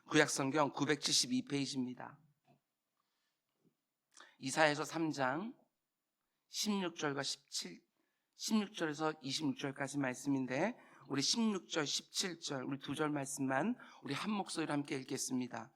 구약성경 972페이지입니다. 이사야서 3장 16절과 16절에서 26절까지 말씀인데, 우리 16절, 17절, 우리 두 절 말씀만 우리 한 목소리로 함께 읽겠습니다.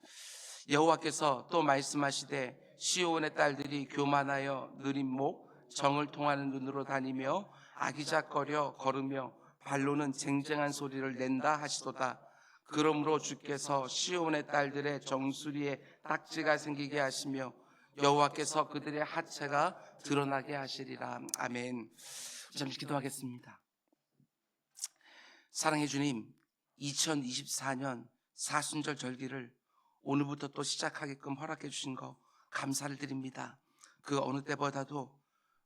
여호와께서 또 말씀하시되 시온의 딸들이 교만하여 느린 목, 정을 통하는 눈으로 다니며 아기작거려 걸으며 발로는 쟁쟁한 소리를 낸다 하시도다. 그러므로 주께서 시온의 딸들의 정수리에 딱지가 생기게 하시며 여호와께서 그들의 하체가 드러나게 하시리라. 아멘. 잠시 기도하겠습니다. 사랑해 주님, 2024년 사순절 절기를 오늘부터 또 시작하게끔 허락해 주신 거 감사를 드립니다. 그 어느 때보다도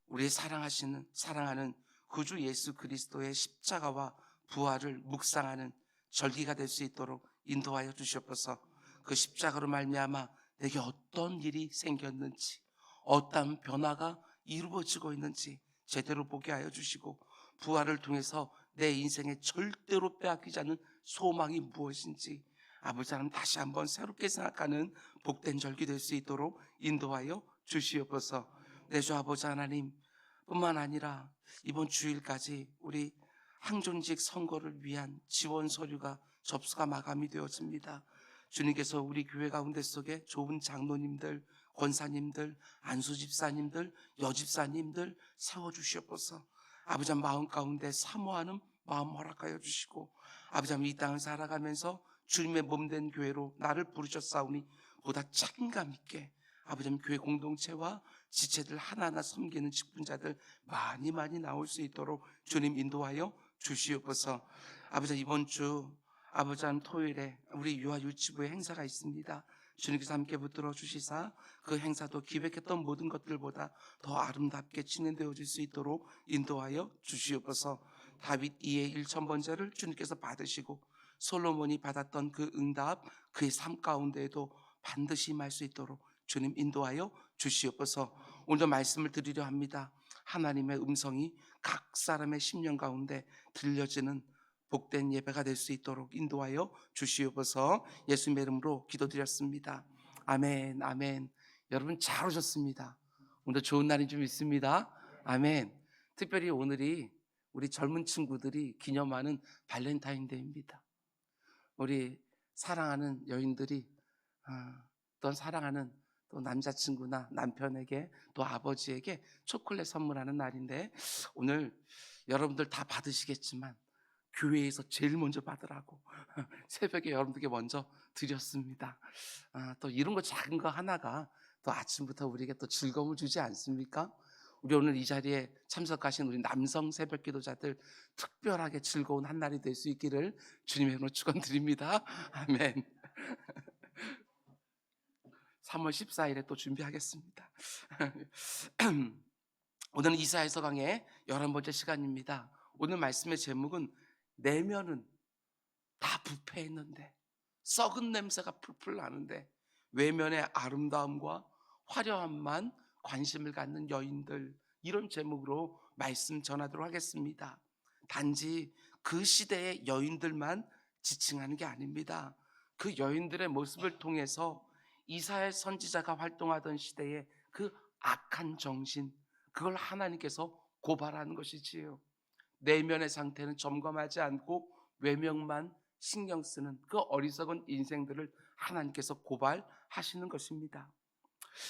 우리 사랑하는 구주 예수 그리스도의 십자가와 부활을 묵상하는 절기가 될 수 있도록 인도하여 주시옵소서. 그 십자가로 말미암아 내게 어떤 일이 생겼는지, 어떤 변화가 이루어지고 있는지 제대로 보게 하여 주시고, 부활을 통해서 내 인생에 절대로 빼앗기지 않는 소망이 무엇인지 아버지 하나님 다시 한번 새롭게 생각하는 복된 절기 될 수 있도록 인도하여 주시옵소서. 내 주 아버지 하나님, 뿐만 아니라 이번 주일까지 우리 항존직 선거를 위한 지원 서류가 접수가 마감이 되었습니다. 주님께서 우리 교회 가운데 속에 좋은 장로님들, 권사님들, 안수집사님들, 여집사님들 세워주시옵소서. 아버지 마음 가운데 사모하는 마음 허락하여 주시고, 아버지 이 땅을 살아가면서 주님의 몸된 교회로 나를 부르셨사오니 보다 책임감 있게 아버지 교회 공동체와 지체들 하나하나 섬기는 직분자들 많이 나올 수 있도록 주님 인도하여 주시옵소서. 아버지 이번 주 아버지 토요일에 우리 유아유치부의 행사가 있습니다. 주님께서 함께 붙들어 주시사 그 행사도 기획했던 모든 것들보다 더 아름답게 진행되어질 수 있도록 인도하여 주시옵소서. 다윗 2의 1,000번째를 주님께서 받으시고 솔로몬이 받았던 그 응답, 그의 삶 가운데에도 반드시 임할 수 있도록 주님 인도하여 주시옵소서. 오늘도 말씀을 드리려 합니다. 하나님의 음성이 각 사람의 심령 가운데 들려지는 복된 예배가 될 수 있도록 인도하여 주시옵소서. 예수님의 이름으로 기도드렸습니다. 아멘, 아멘. 여러분 잘 오셨습니다. 오늘 좋은 날이 좀 있습니다. 아멘. 특별히 오늘이 우리 젊은 친구들이 기념하는 발렌타인데이입니다. 우리 사랑하는 여인들이 또 사랑하는 또 남자친구나 남편에게 또 아버지에게 초콜릿 선물하는 날인데, 오늘 여러분들 다 받으시겠지만 교회에서 제일 먼저 받으라고 새벽에 여러분들께 먼저 드렸습니다. 또 이런 거 작은 거 하나가 또 아침부터 우리에게 또 즐거움을 주지 않습니까? 우리 오늘 이 자리에 참석하신 우리 남성 새벽 기도자들 특별하게 즐거운 한 날이 될 수 있기를 주님의 이름으로 축원드립니다. 아멘. 3월 14일에 또 준비하겠습니다. 오늘은 이사야서 강의 11번째 시간입니다. 오늘 말씀의 제목은 내면은 다 부패했는데, 썩은 냄새가 풀풀 나는데 외면의 아름다움과 화려함만 관심을 갖는 여인들, 이런 제목으로 말씀 전하도록 하겠습니다. 단지 그 시대의 여인들만 지칭하는 게 아닙니다. 그 여인들의 모습을 통해서 이사야 선지자가 활동하던 시대의 그 악한 정신, 그걸 하나님께서 고발하는 것이지요. 내면의 상태는 점검하지 않고 외면만 신경 쓰는 그 어리석은 인생들을 하나님께서 고발하시는 것입니다.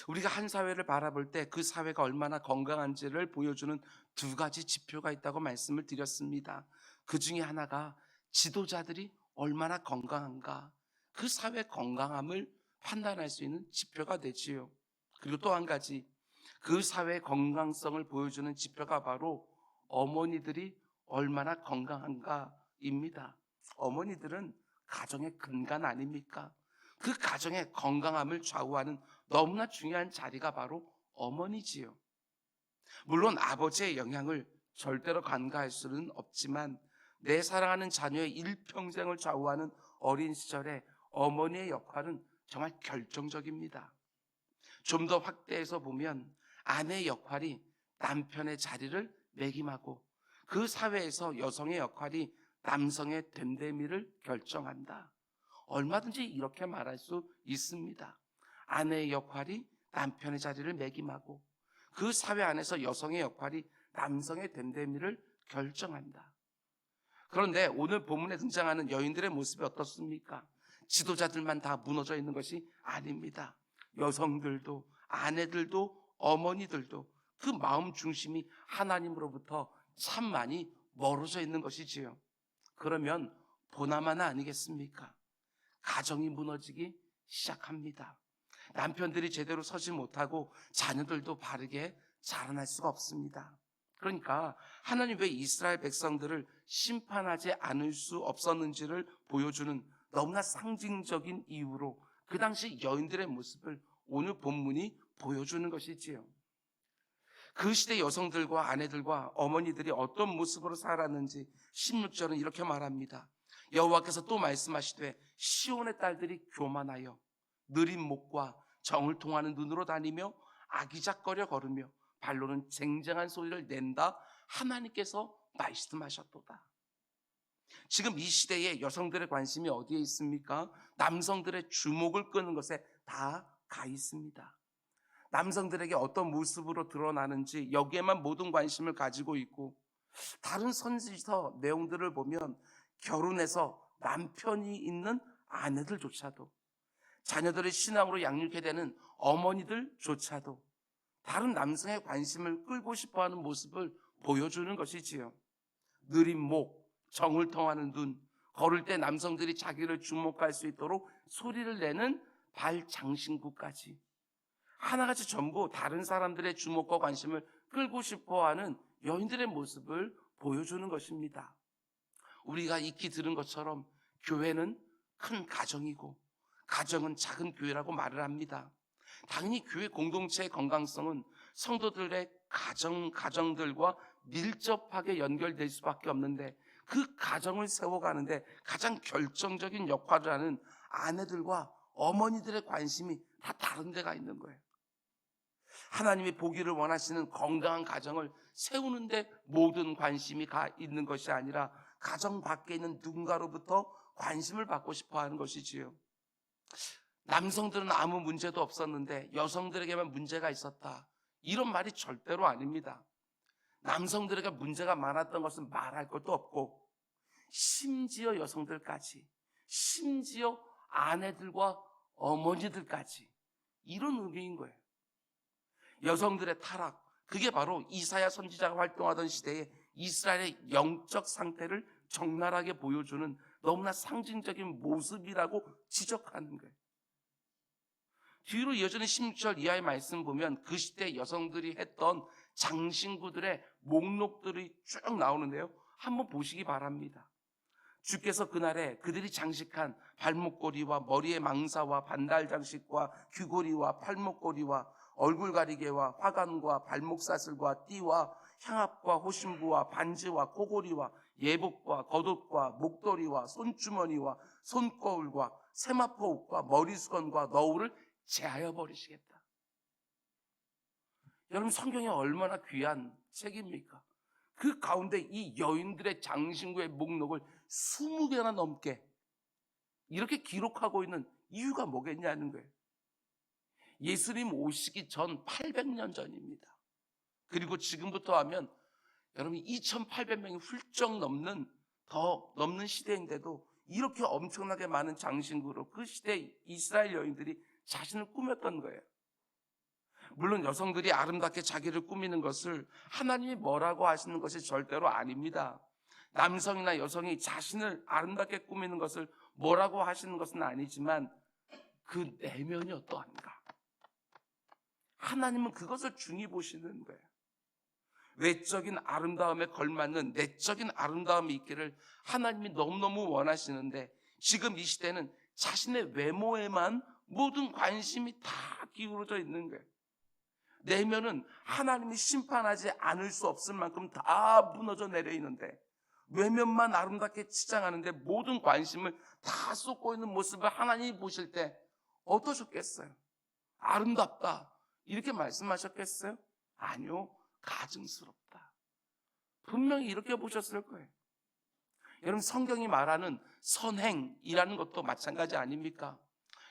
우리가 한 사회를 바라볼 때 그 사회가 얼마나 건강한지를 보여주는 두 가지 지표가 있다고 말씀을 드렸습니다. 그 중에 하나가 지도자들이 얼마나 건강한가, 그 사회 건강함을 판단할 수 있는 지표가 되지요. 그리고 또 한 가지, 그 사회의 건강성을 보여주는 지표가 바로 어머니들이 얼마나 건강한가입니다. 어머니들은 가정의 근간 아닙니까? 그 가정의 건강함을 좌우하는 너무나 중요한 자리가 바로 어머니지요. 물론 아버지의 영향을 절대로 간과할 수는 없지만 내 사랑하는 자녀의 일평생을 좌우하는 어린 시절에 어머니의 역할은 정말 결정적입니다. 좀 더 확대해서 보면 아내의 역할이 남편의 자리를 매김하고, 그 사회에서 여성의 역할이 남성의 됨됨이를 결정한다. 얼마든지 이렇게 말할 수 있습니다. 아내의 역할이 남편의 자리를 매김하고 그 사회 안에서 여성의 역할이 남성의 됨됨이를 결정한다. 그런데 오늘 본문에 등장하는 여인들의 모습이 어떻습니까? 지도자들만 다 무너져 있는 것이 아닙니다. 여성들도, 아내들도, 어머니들도 그 마음 중심이 하나님으로부터 참 많이 멀어져 있는 것이지요. 그러면 보나마나 아니겠습니까? 가정이 무너지기 시작합니다. 남편들이 제대로 서지 못하고 자녀들도 바르게 자라날 수가 없습니다. 그러니까 하나님 왜 이스라엘 백성들을 심판하지 않을 수 없었는지를 보여주는 너무나 상징적인 이유로 그 당시 여인들의 모습을 오늘 본문이 보여주는 것이지요. 그 시대 여성들과 아내들과 어머니들이 어떤 모습으로 살았는지 16절은 이렇게 말합니다. 여호와께서 또 말씀하시되 시온의 딸들이 교만하여 느린 목과 정을 통하는 눈으로 다니며 아기작거려 걸으며 발로는 쟁쟁한 소리를 낸다. 하나님께서 말씀하셨도다. 지금 이 시대에 여성들의 관심이 어디에 있습니까? 남성들의 주목을 끄는 것에 다 가 있습니다. 남성들에게 어떤 모습으로 드러나는지 여기에만 모든 관심을 가지고 있고, 다른 선지서 내용들을 보면 결혼해서 남편이 있는 아내들조차도, 자녀들을 신앙으로 양육해야 되는 어머니들조차도 다른 남성의 관심을 끌고 싶어하는 모습을 보여주는 것이지요. 느린 목, 정을 통하는 눈, 걸을 때 남성들이 자기를 주목할 수 있도록 소리를 내는 발 장신구까지 하나같이 전부 다른 사람들의 주목과 관심을 끌고 싶어하는 여인들의 모습을 보여주는 것입니다. 우리가 익히 들은 것처럼 교회는 큰 가정이고 가정은 작은 교회라고 말을 합니다. 당연히 교회 공동체의 건강성은 성도들의 가정들과 밀접하게 연결될 수밖에 없는데, 그 가정을 세워가는데 가장 결정적인 역할을 하는 아내들과 어머니들의 관심이 다 다른 데가 있는 거예요. 하나님이 보기를 원하시는 건강한 가정을 세우는데 모든 관심이 가 있는 것이 아니라 가정 밖에 있는 누군가로부터 관심을 받고 싶어 하는 것이지요. 남성들은 아무 문제도 없었는데 여성들에게만 문제가 있었다, 이런 말이 절대로 아닙니다. 남성들에게 문제가 많았던 것은 말할 것도 없고, 심지어 여성들까지, 심지어 아내들과 어머니들까지, 이런 의미인 거예요. 여성들의 타락, 그게 바로 이사야 선지자가 활동하던 시대에 이스라엘의 영적 상태를 적나라하게 보여주는 너무나 상징적인 모습이라고 지적하는 거예요. 뒤로 이어지는 16절 이하의 말씀 보면 그 시대 여성들이 했던 장신구들의 목록들이 쭉 나오는데요, 한번 보시기 바랍니다. 주께서 그날에 그들이 장식한 발목걸이와 머리의 망사와 반달 장식과 귀걸이와 팔목걸이와 얼굴 가리개와 화관과 발목사슬과 띠와 향압과 호심부와 반지와 코고리와 예복과 겉옷과 목도리와 손주머니와 손거울과 세마포옷과 머리수건과 너울을 제하여 버리시겠다. 여러분, 성경이 얼마나 귀한 책입니까? 그 가운데 이 여인들의 장신구의 목록을 20개나 넘게 이렇게 기록하고 있는 이유가 뭐겠냐는 거예요. 예수님 오시기 전 800년 전입니다. 그리고 지금부터 하면 여러분 2800명이 훌쩍 더 넘는 시대인데도 이렇게 엄청나게 많은 장신구로 그 시대 이스라엘 여인들이 자신을 꾸몄던 거예요. 물론 여성들이 아름답게 자기를 꾸미는 것을 하나님이 뭐라고 하시는 것이 절대로 아닙니다. 남성이나 여성이 자신을 아름답게 꾸미는 것을 뭐라고 하시는 것은 아니지만 그 내면이 어떠한가, 하나님은 그것을 중히 보시는 거예요. 외적인 아름다움에 걸맞는 내적인 아름다움이 있기를 하나님이 너무너무 원하시는데, 지금 이 시대는 자신의 외모에만 모든 관심이 다 기울어져 있는 거예요. 내면은 하나님이 심판하지 않을 수 없을 만큼 다 무너져 내려 있는데, 외면만 아름답게 치장하는데 모든 관심을 다 쏟고 있는 모습을 하나님이 보실 때 어떠셨겠어요? 아름답다 이렇게 말씀하셨겠어요? 아니요, 가증스럽다. 분명히 이렇게 보셨을 거예요. 여러분, 성경이 말하는 선행이라는 것도 마찬가지 아닙니까?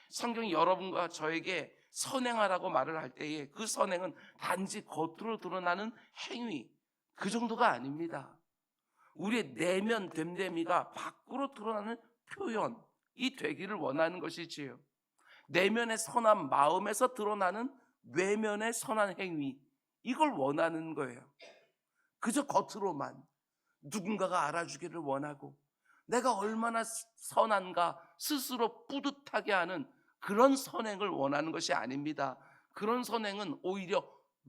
성경이 여러분과 저에게 선행하라고 말을 할 때에 그 선행은 단지 겉으로 드러나는 행위, 그 정도가 아닙니다. 우리의 내면 됨됨이가 밖으로 드러나는 표현이 되기를 원하는 것이지요. 내면의 선한 마음에서 드러나는 외면의 선한 행위, 이걸 원하는 거예요. 그저 겉으로만 누군가가 알아주기를 원하고 내가 얼마나 선한가 스스로 뿌듯하게 하는 그런 선행을 원하는 것이 아닙니다. 그런 선행은 오히려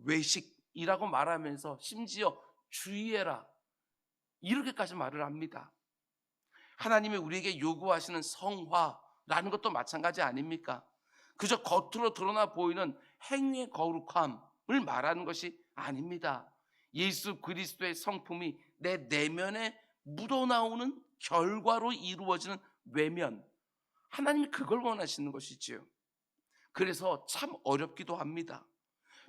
외식이라고 말하면서 심지어 주의해라, 이렇게까지 말을 합니다. 하나님이 우리에게 요구하시는 성화라는 것도 마찬가지 아닙니까? 그저 겉으로 드러나 보이는 행위의 거룩함을 말하는 것이 아닙니다. 예수 그리스도의 성품이 내 내면에 묻어나오는 결과로 이루어지는 외면, 하나님이 그걸 원하시는 것이지요. 그래서 참 어렵기도 합니다.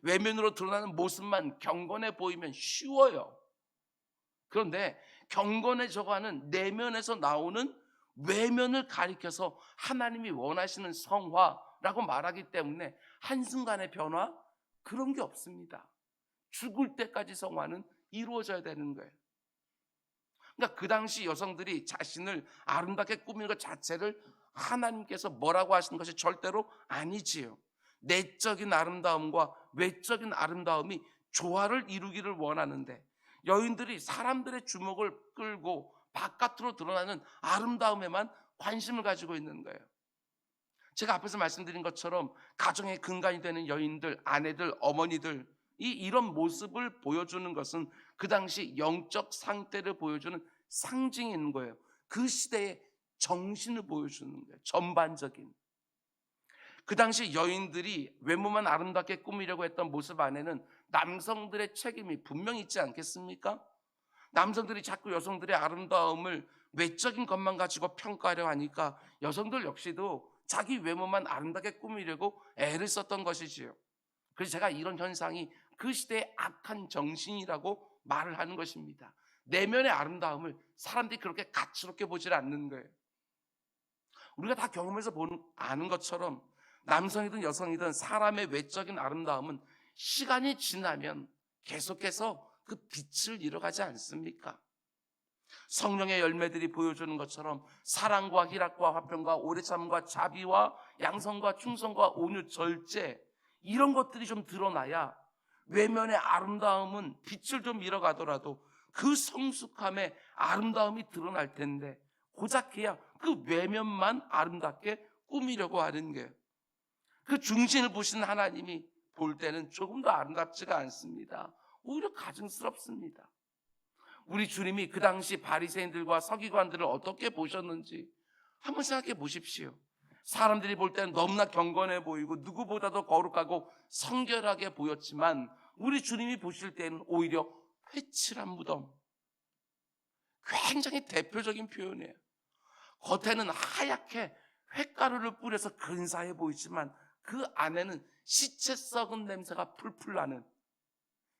외면으로 드러나는 모습만 경건해 보이면 쉬워요. 그런데 경건해져고 하는 내면에서 나오는 외면을 가리켜서 하나님이 원하시는 성화라고 말하기 때문에 한순간의 변화, 그런 게 없습니다. 죽을 때까지 성화는 이루어져야 되는 거예요. 그러니까 그 당시 여성들이 자신을 아름답게 꾸미는 것 자체를 하나님께서 뭐라고 하시는 것이 절대로 아니지요. 내적인 아름다움과 외적인 아름다움이 조화를 이루기를 원하는데, 여인들이 사람들의 주목을 끌고 바깥으로 드러나는 아름다움에만 관심을 가지고 있는 거예요. 제가 앞에서 말씀드린 것처럼 가정의 근간이 되는 여인들, 아내들, 어머니들, 이런 모습을 보여주는 것은 그 당시 영적 상태를 보여주는 상징인 거예요. 그 시대의 정신을 보여주는 거예요. 전반적인. 그 당시 여인들이 외모만 아름답게 꾸미려고 했던 모습 안에는 남성들의 책임이 분명히 있지 않겠습니까? 남성들이 자꾸 여성들의 아름다움을 외적인 것만 가지고 평가하려 하니까 여성들 역시도 자기 외모만 아름답게 꾸미려고 애를 썼던 것이지요. 그래서 제가 이런 현상이 그 시대의 악한 정신이라고 말을 하는 것입니다. 내면의 아름다움을 사람들이 그렇게 가치롭게 보질 않는 거예요. 우리가 다 경험해서 아는 것처럼 남성이든 여성이든 사람의 외적인 아름다움은 시간이 지나면 계속해서 그 빛을 잃어가지 않습니까? 성령의 열매들이 보여주는 것처럼 사랑과 희락과 화평과 오래참과 자비와 양성과 충성과 온유, 절제, 이런 것들이 좀 드러나야 외면의 아름다움은 빛을 좀 잃어가더라도 그 성숙함의 아름다움이 드러날 텐데, 고작 해야 그 외면만 아름답게 꾸미려고 하는 게, 그 중심을 보시는 하나님이 볼 때는 조금 더 아름답지가 않습니다. 오히려 가증스럽습니다. 우리 주님이 그 당시 바리새인들과 서기관들을 어떻게 보셨는지 한번 생각해 보십시오. 사람들이 볼 때는 너무나 경건해 보이고 누구보다도 거룩하고 성결하게 보였지만 우리 주님이 보실 때는 오히려 회칠한 무덤, 굉장히 대표적인 표현이에요. 겉에는 하얗게 횟가루를 뿌려서 근사해 보이지만 그 안에는 시체 썩은 냄새가 풀풀 나는,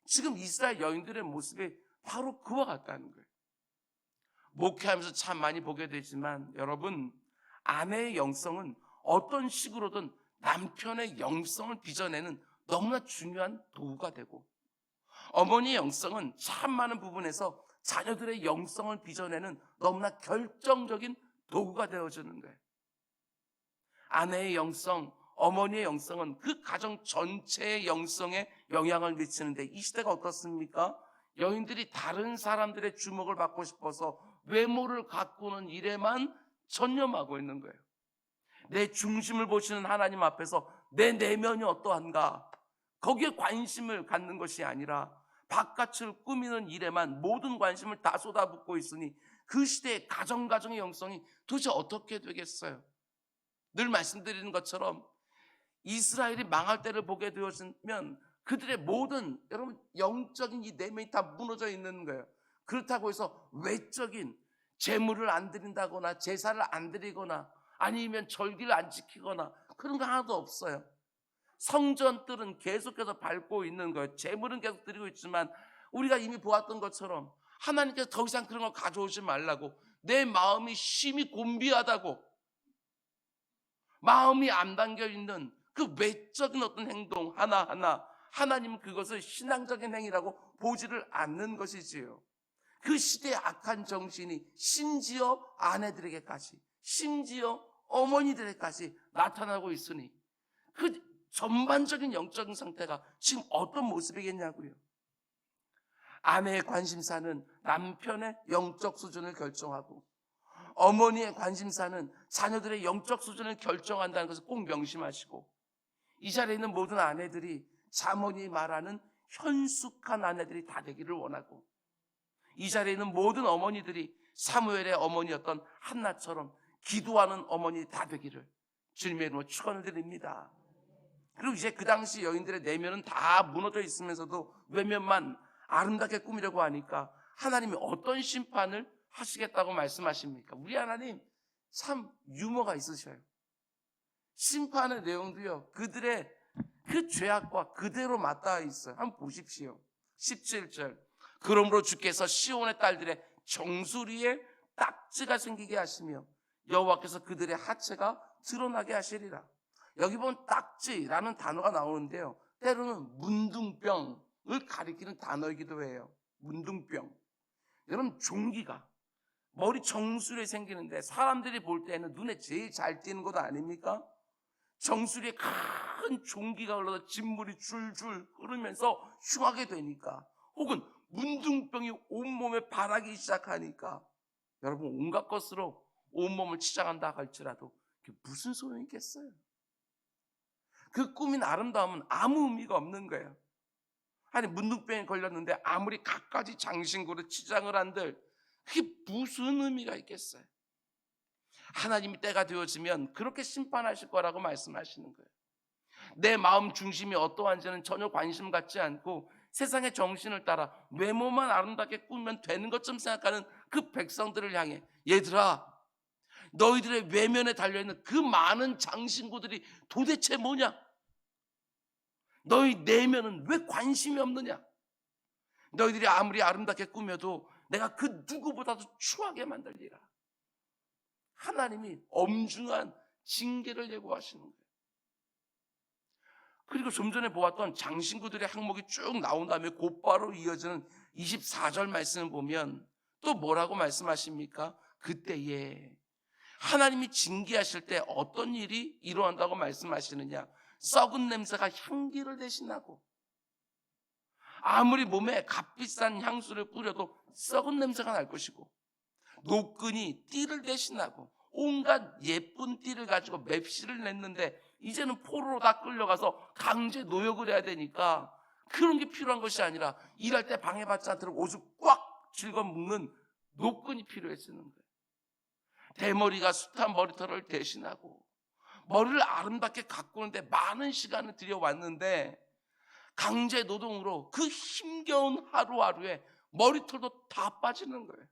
지금 이스라엘 여인들의 모습이 바로 그와 같다는 거예요. 목회하면서 참 많이 보게 되지만 여러분, 아내의 영성은 어떤 식으로든 남편의 영성을 빚어내는 너무나 중요한 도구가 되고, 어머니의 영성은 참 많은 부분에서 자녀들의 영성을 빚어내는 너무나 결정적인 도구가 되어주는 거예요. 아내의 영성, 어머니의 영성은 그 가정 전체의 영성에 영향을 미치는데, 이 시대가 어떻습니까? 여인들이 다른 사람들의 주목을 받고 싶어서 외모를 가꾸는 일에만 전념하고 있는 거예요. 내 중심을 보시는 하나님 앞에서 내 내면이 어떠한가, 거기에 관심을 갖는 것이 아니라 바깥을 꾸미는 일에만 모든 관심을 다 쏟아붓고 있으니 그 시대의 가정의 영성이 도대체 어떻게 되겠어요? 늘 말씀드리는 것처럼 이스라엘이 망할 때를 보게 되었으면 그들의 모든, 여러분, 영적인 이 내면이 다 무너져 있는 거예요. 그렇다고 해서 외적인 제물을 안 드린다거나 제사를 안 드리거나 아니면 절기를 안 지키거나 그런 거 하나도 없어요. 성전들은 계속해서 밟고 있는 거예요. 제물은 계속 드리고 있지만 우리가 이미 보았던 것처럼 하나님께서 더 이상 그런 거 가져오지 말라고 내 마음이 심히 곤비하다고, 마음이 안 담겨있는 그 외적인 어떤 행동 하나하나, 하나님은 그것을 신앙적인 행위라고 보지를 않는 것이지요. 그 시대의 악한 정신이 심지어 아내들에게까지, 심지어 어머니들에게까지 나타나고 있으니 그 전반적인 영적인 상태가 지금 어떤 모습이겠냐고요. 아내의 관심사는 남편의 영적 수준을 결정하고, 어머니의 관심사는 자녀들의 영적 수준을 결정한다는 것을 꼭 명심하시고, 이 자리에 있는 모든 아내들이 자모니 말하는 현숙한 아내들이 다 되기를 원하고, 이 자리에 있는 모든 어머니들이 사무엘의 어머니였던 한나처럼 기도하는 어머니 다 되기를 주님의 이름으로 축원을 드립니다. 그리고 이제 그 당시 여인들의 내면은 다 무너져 있으면서도 외면만 아름답게 꾸미려고 하니까 하나님이 어떤 심판을 하시겠다고 말씀하십니까? 우리 하나님 참 유머가 있으셔요. 심판의 내용도요, 그들의 그 죄악과 그대로 맞닿아 있어요. 한번 보십시오. 17절. 그러므로 주께서 시온의 딸들의 정수리에 딱지가 생기게 하시며 여호와께서 그들의 하체가 드러나게 하시리라. 여기 보면 딱지라는 단어가 나오는데요, 때로는 문둥병을 가리키는 단어이기도 해요. 문둥병. 여러분, 종기가 머리 정수리에 생기는데 사람들이 볼 때는 눈에 제일 잘 띄는 것 아닙니까? 정수리에 큰 종기가 흘러서 진물이 줄줄 흐르면서 흉하게 되니까, 혹은 문둥병이 온몸에 바라기 시작하니까 여러분, 온갖 것으로 온몸을 치장한다 할지라도 그게 무슨 소용이 있겠어요? 그 꾸민 아름다움은 아무 의미가 없는 거예요. 아니, 문둥병에 걸렸는데 아무리 갖가지 장신구로 치장을 한들 그게 무슨 의미가 있겠어요? 하나님이 때가 되어지면 그렇게 심판하실 거라고 말씀하시는 거예요. 내 마음 중심이 어떠한지는 전혀 관심 갖지 않고 세상의 정신을 따라 외모만 아름답게 꾸미면 되는 것처럼 생각하는 그 백성들을 향해, 얘들아, 너희들의 외면에 달려있는 그 많은 장신구들이 도대체 뭐냐? 너희 내면은 왜 관심이 없느냐? 너희들이 아무리 아름답게 꾸며도 내가 그 누구보다도 추하게 만들리라. 하나님이 엄중한 징계를 예고하시는 거예요. 그리고 좀 전에 보았던 장신구들의 항목이 쭉 나온 다음에 곧바로 이어지는 24절 말씀을 보면 또 뭐라고 말씀하십니까? 그때에 하나님이 징계하실 때 어떤 일이 일어난다고 말씀하시느냐? 썩은 냄새가 향기를 대신하고, 아무리 몸에 값비싼 향수를 뿌려도 썩은 냄새가 날 것이고, 노끈이 띠를 대신하고, 온갖 예쁜 띠를 가지고 맵시를 냈는데 이제는 포로로 다 끌려가서 강제 노역을 해야 되니까 그런 게 필요한 것이 아니라 일할 때 방해받지 않도록 옷을 꽉 짊어 묶는 노끈이 필요해지는 거예요. 대머리가 숱한 머리털을 대신하고, 머리를 아름답게 가꾸는데 많은 시간을 들여왔는데 강제 노동으로 그 힘겨운 하루하루에 머리털도 다 빠지는 거예요.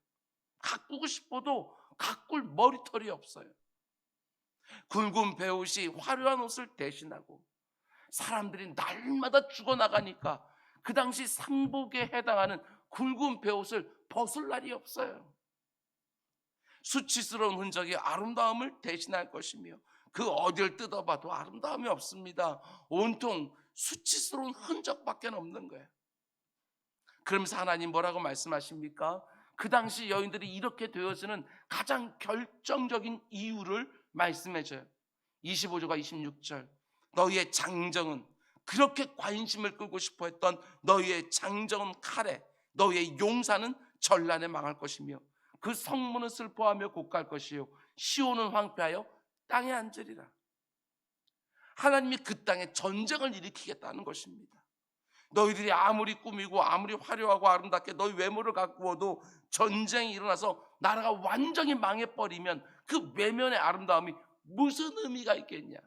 가꾸고 싶어도 가꿀 머리털이 없어요. 굵은 베옷이 화려한 옷을 대신하고, 사람들이 날마다 죽어나가니까 그 당시 상복에 해당하는 굵은 베옷을 벗을 날이 없어요. 수치스러운 흔적이 아름다움을 대신할 것이며 그 어디를 뜯어봐도 아름다움이 없습니다. 온통 수치스러운 흔적밖에 없는 거예요. 그러면서 하나님 뭐라고 말씀하십니까? 그 당시 여인들이 이렇게 되어지는 가장 결정적인 이유를 말씀해줘요. 25절과 26절. 너희의 장정은, 그렇게 관심을 끌고 싶어 했던 너희의 장정은 칼에, 너희의 용사는 전란에 망할 것이며 그 성문은 슬퍼하며 곡갈 것이요 시온은 황폐하여 땅에 앉으리라. 하나님이 그 땅에 전쟁을 일으키겠다는 것입니다. 너희들이 아무리 꾸미고 아무리 화려하고 아름답게 너희 외모를 가꾸어도 전쟁이 일어나서 나라가 완전히 망해버리면 그 외면의 아름다움이 무슨 의미가 있겠냐,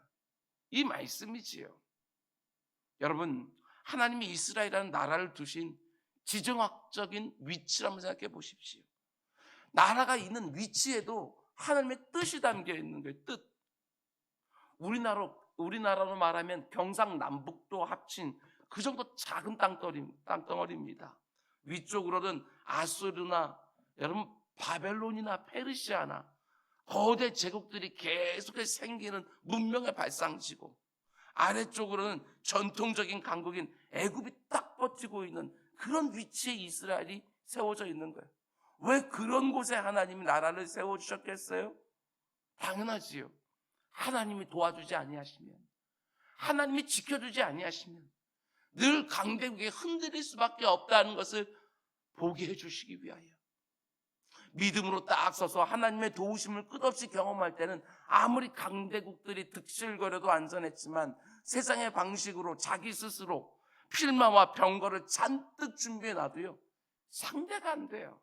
이 말씀이지요. 여러분, 하나님이 이스라엘이라는 나라를 두신 지정학적인 위치를 한번 생각해 보십시오. 나라가 있는 위치에도 하나님의 뜻이 담겨 있는 거예요. 뜻. 우리나라로 말하면 경상남북도 합친 그 정도 작은 땅덩어리입니다. 위쪽으로는 아수르나 여러분 바벨론이나 페르시아나 거대 제국들이 계속해서 생기는 문명의 발상지고, 아래쪽으로는 전통적인 강국인 애굽이 딱 버티고 있는 그런 위치에 이스라엘이 세워져 있는 거예요. 왜 그런 곳에 하나님이 나라를 세워주셨겠어요? 당연하지요. 하나님이 도와주지 아니하시면, 하나님이 지켜주지 아니하시면 늘 강대국에 흔들릴 수밖에 없다는 것을 보게 해주시기 위하여, 믿음으로 딱 서서 하나님의 도우심을 끝없이 경험할 때는 아무리 강대국들이 득실거려도 안전했지만 세상의 방식으로 자기 스스로 필마와 병거를 잔뜩 준비해 놔도요, 상대가 안 돼요.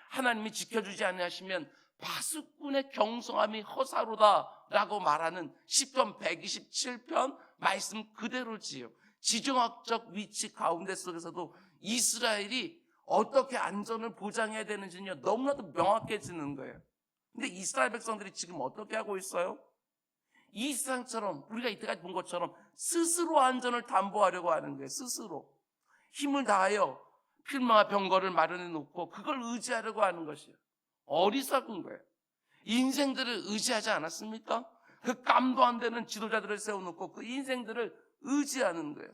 하나님이 지켜주지 아니하시면 파수꾼의 경성함이 허사로다라고 말하는 시편 127편 말씀 그대로지요. 지정학적 위치 가운데 속에서도 이스라엘이 어떻게 안전을 보장해야 되는지는 너무나도 명확해지는 거예요. 근데 이스라엘 백성들이 지금 어떻게 하고 있어요? 이 세상처럼, 우리가 이때까지 본 것처럼 스스로 안전을 담보하려고 하는 거예요. 스스로 힘을 다하여 필마와 병거를 마련해 놓고 그걸 의지하려고 하는 것이에요. 어리석은 거예요. 인생들을 의지하지 않았습니까? 그 깜도 안 되는 지도자들을 세워놓고 그 인생들을 의지하는 거예요.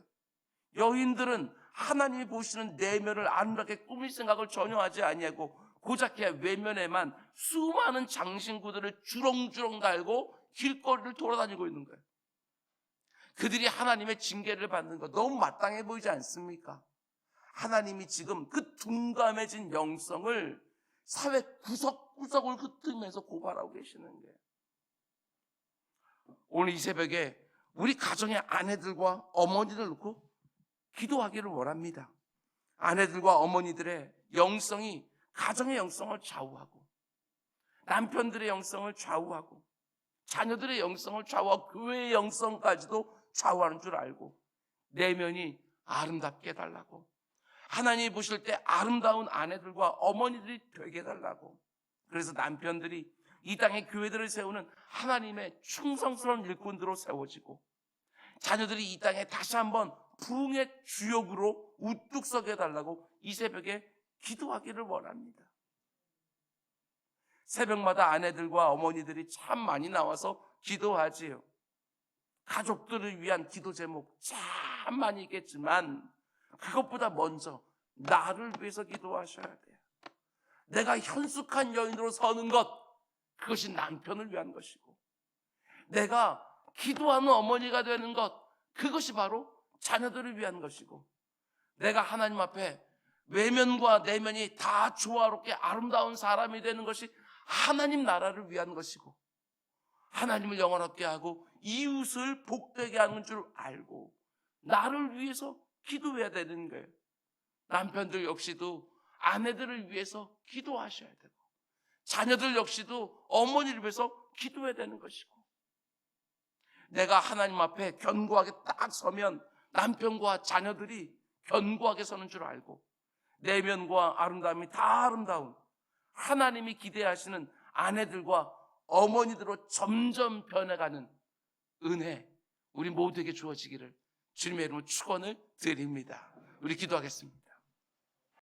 여인들은 하나님이 보시는 내면을 아름답게 꾸밀 생각을 전혀 하지 아니하고 고작해야 외면에만 수많은 장신구들을 주렁주렁 달고 길거리를 돌아다니고 있는 거예요. 그들이 하나님의 징계를 받는 거 너무 마땅해 보이지 않습니까? 하나님이 지금 그 둔감해진 영성을 사회 구석구석을 흩으면서 고발하고 계시는 거예요. 오늘 이 새벽에 우리 가정의 아내들과 어머니들 놓고 기도하기를 원합니다. 아내들과 어머니들의 영성이 가정의 영성을 좌우하고, 남편들의 영성을 좌우하고, 자녀들의 영성을 좌우하고, 교회의 영성까지도 좌우하는 줄 알고 내면이 아름답게 해달라고, 하나님이 보실 때 아름다운 아내들과 어머니들이 되게 해달라고. 그래서 남편들이 이 땅의 교회들을 세우는 하나님의 충성스러운 일꾼들로 세워지고, 자녀들이 이 땅에 다시 한번 부흥의 주역으로 우뚝 서게 해달라고 이 새벽에 기도하기를 원합니다. 새벽마다 아내들과 어머니들이 참 많이 나와서 기도하지요. 가족들을 위한 기도 제목 참 많이 있겠지만 그것보다 먼저 나를 위해서 기도하셔야 돼요. 내가 현숙한 여인으로 서는 것, 그것이 남편을 위한 것이고, 내가 기도하는 어머니가 되는 것, 그것이 바로 자녀들을 위한 것이고, 내가 하나님 앞에 외면과 내면이 다 조화롭게 아름다운 사람이 되는 것이 하나님 나라를 위한 것이고, 하나님을 영원하게 하고 이웃을 복되게 하는 줄 알고 나를 위해서 기도해야 되는 거예요. 남편들 역시도 아내들을 위해서 기도하셔야 되고, 자녀들 역시도 어머니를 위해서 기도해야 되는 것이고, 내가 하나님 앞에 견고하게 딱 서면 남편과 자녀들이 견고하게 서는 줄 알고, 내면과 아름다움이 다 아름다운 하나님이 기대하시는 아내들과 어머니들로 점점 변해가는 은혜, 우리 모두에게 주어지기를 주님의 이름으로 축원을 드립니다. 우리 기도하겠습니다.